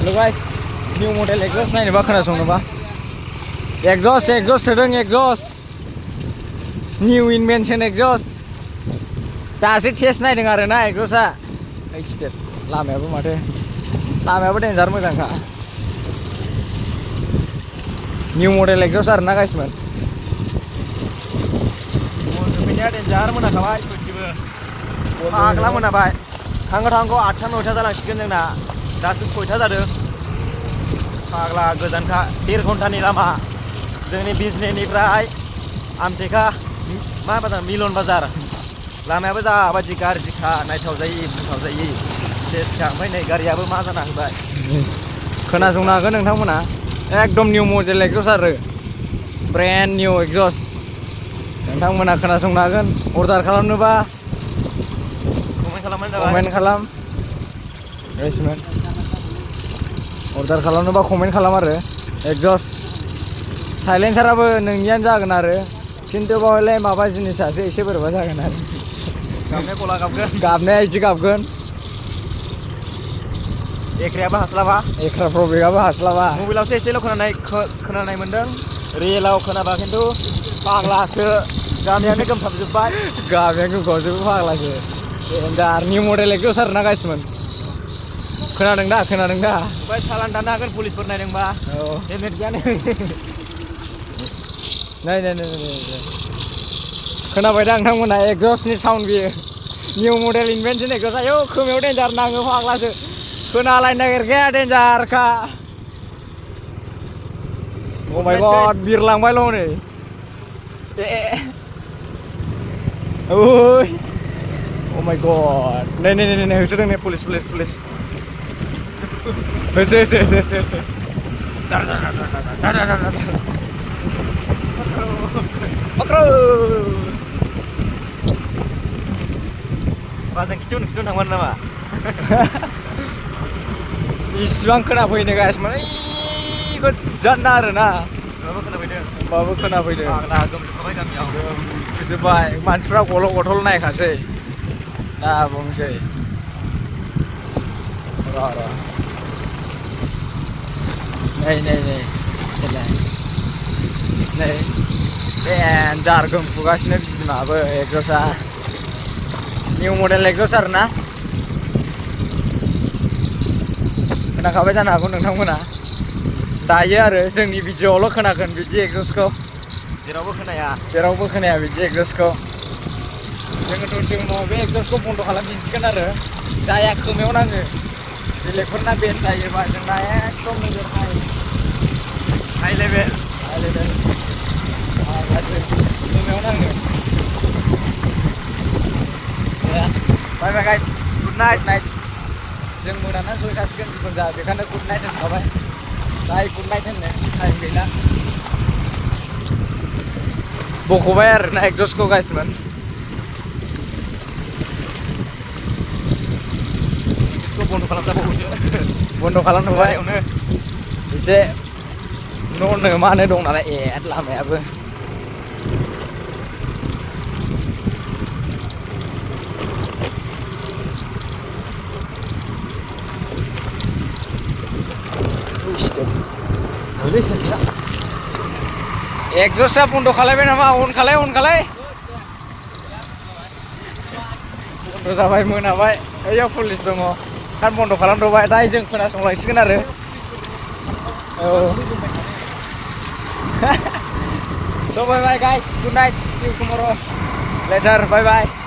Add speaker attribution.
Speaker 1: Look guys, new model exhaust नायनोबा खोनासंनोबा exhaust सोदों exhaust new invention exhaust दासो test नायदों आरोना exhaustआ step लामायाबो डेन्जार मोजांखा new model exhaust आरोना गाइसमोन मोनफैनाया डेन्जार मोनाखाबाय सयथिबो फाग्ला मोनाबाय थांगौ 8टा 9टा जालांसिगोन जोंना दासो 6टा जादों फाग्ला गोजानखा 1.5 घन्टानि लामा जोंनि बिजनेनिफ्राय आमटेका मा बाजार मिलन बाजार लामायाबो जाबायदि गाज्रिखा नायथावजायि सेसखा ओमफ्राय नै गारियाबो मा जाना होबाय खोनासंनो हागोन नोंथांमोना एकदम निउ मडेल एक्जस्ट आरो ब्रेन्ड निउ एक्जस्ट नोंथांमोना खोनासंनो हागोन अर्डार खालामनोबा कमेन्ट खालाम गाइसमोन अर्डार खालामनोबा कमेन्ट खालाम आरो एक्जस्ट साइलेन्साराबो नोंनियानो जागोन आरो खिन्थु बावलाय माबा जिनिसासो एसे बोरैबा जागोन आरो गाबनाया गला गाबगोन गाबनाया इदि गाबगोन एख्रायाबो हास्लाबा एख्रा प्रबेगाबो हास्लाबा मबाइलावसो एसेल' खोनानाय मोन्दों रियेलाव खोनाबा खिन्थु फाग्लासो गामियानो गोमसाबजोब्बाय गामिया गोमसाबजोबो फाग्लासो डेन्जार निउ मडेल एक्जस्ट आरोना गाइसमोन खोनादों दा ओमफ्राय सालान दानो हागोन पुलिसफोर नायदोंबा औ हेलमेट गैया नै खोनाबाय दा नोंथांमोना एक्जस्टनि साउन्ड बियो निउ मडेल इनभेन्सन एक्जस्ट आयौ खोमायाव डेन्जार नाङो फाग्लासो खोनालायनो नागिरखाया डेन्जारखा अ माय गड बिरलांबायल' नै ओइ अ माय गड नै होसोदों नै पुलिस होसो बाजों खिथु थांबानो नामा इसिबां खोनाफैनो गाइसमोन गोजान आरोना होमबाबो खोनाफैदों गोमजोब्बाय मानसिफ्रा गथल नायखासै दा बुंसै नै डेन्जार गोमफुगासिनो बिमाबो एक्जस्टआ निउ मडेल एक्जस्ट आरोना खोनाखाबाय जानो हागौ नोंथांमोना दायो आरो जोंनि भिडिअ'आवल' खोनागोन बिदि एक्जस्टखौ जेरावबो खोनाया बिदि एक्जस्टखौ जोङो दसे उनाव बे एक्जस्टखौ बन्द' खालामफिनसिगोन आरो जाया खोमायाव नाङो बेलेगफोरना बेस्ट जायोबा जोंना एकदम नोगोर हाइ लेभेल खोमायाव नाङो बाय गाइस गुड नाइट जों मोनाना सहैखासिगोन जिखुनु जा बेखायनो गुड नाइट होनखाबाय दाय गुड नाइट होननो टाइम गैला बख'बाय आरोना एक्जस्टखौ गाइसमोन बन्द' खालामथ'बाय एसे न'नो मा होनो दं नालाय लामायाबो एक्जस्टआ बन्द' खालायबाय नामा अन खालाय बन्द' जाबाय मोनाबाय ओइयाव पुलिस दङ कार बन्द' खालामथ'बाय दा जों खोनासंलांसिगोन आरो औ so bye bye guys, good night, see you tomorrow later, bye bye.